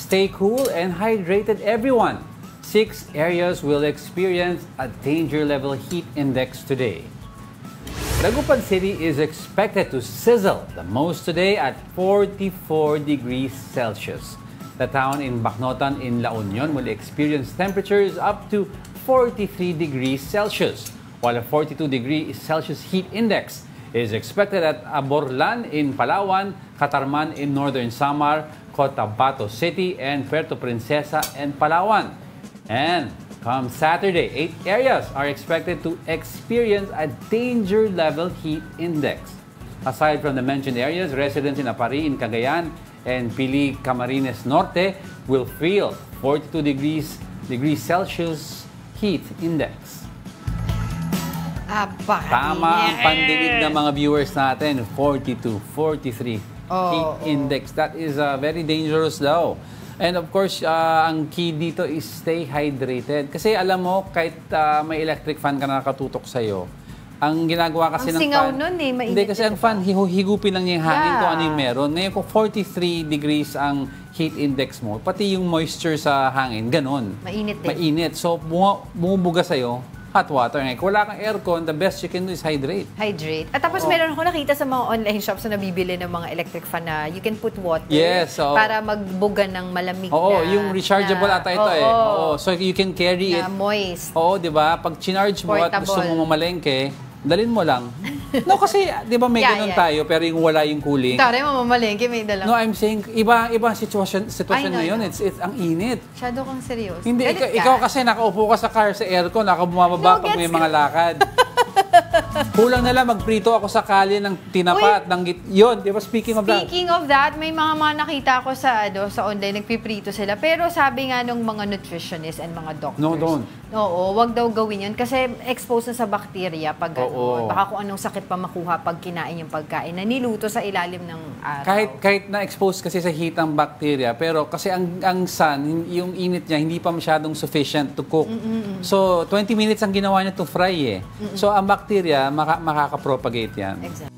Stay cool and hydrated, everyone. 6 areas will experience a danger level heat index today. Dagupan City is expected to sizzle the most today at 44 degrees Celsius. The town in Bacnotan in La Union will experience temperatures up to 43 degrees Celsius, while a 42 degrees Celsius heat index is expected at Aborlan in Palawan, Catarman in Northern Samar, Cotabato City, and Puerto Princesa in Palawan. And come Saturday, 8 areas are expected to experience a danger level heat index. Aside from the mentioned areas, residents in Apari in Cagayan and Pili, Camarines Norte will feel 42 degrees Celsius heat index. Tama ang pandinig ng mga viewers natin, 42, 43 heat index. That is very dangerous daw. And of course, ang key dito is stay hydrated. Kasi alam mo, kahit may electric fan ka na nakatutok sa'yo, ang ginagawa kasi ng fan... Ang singaw nun eh, mainit. Hindi, kasi ang fan, higupin lang niya yung hangin kung ano yung meron. Ngayon, kung 43 degrees ang heat index mo, pati yung moisture sa hangin, ganun. Mainit din. Mainit. So, bumubuga sa'yo, hot water. Kung wala kang aircon, the best you can do is hydrate. Hydrate. At tapos meron ako nakita sa mga online shops na nabibili ng mga electric fan na you can put water para magbuga ng malamig na... yung rechargeable ata ito eh. So you can carry it. Moist. Oo, di ba? Pag chinarge mo at gusto mo mamalengke, dalhin mo lang. No, kasi, di ba may ganun tayo, pero yung wala yung cooling. Tara, mamamalengke, may dalang. No, I'm saying, iba sitwasyon ngayon. It's ang init. Masyado kang seryoso. Hindi, ikaw kasi nakaupo ka sa car, sa aircon, nakabumababa pag may mga lakad. Kulang na lang, magprito ako sa kalye ng tinapa at nanggit. Yun, di ba? Speaking of that, may mga nakita ko sa online, nagpiprito sila. Pero sabi nga nung mga nutritionists and mga doctors. No, don't. Oo, wag daw gawin yun. Kasi exposed na sa bacteria pag baka kung anong sakit pa makuha pag kinain yung pagkain na niluto sa ilalim ng araw. Kahit na-expose kasi sa heat ang bacteria, pero kasi ang sun, yung init niya, hindi pa masyadong sufficient to cook. So, 20 minutes ang ginawa niya to fry eh. So, ang bacteria, makakapropagate yan. Exactly.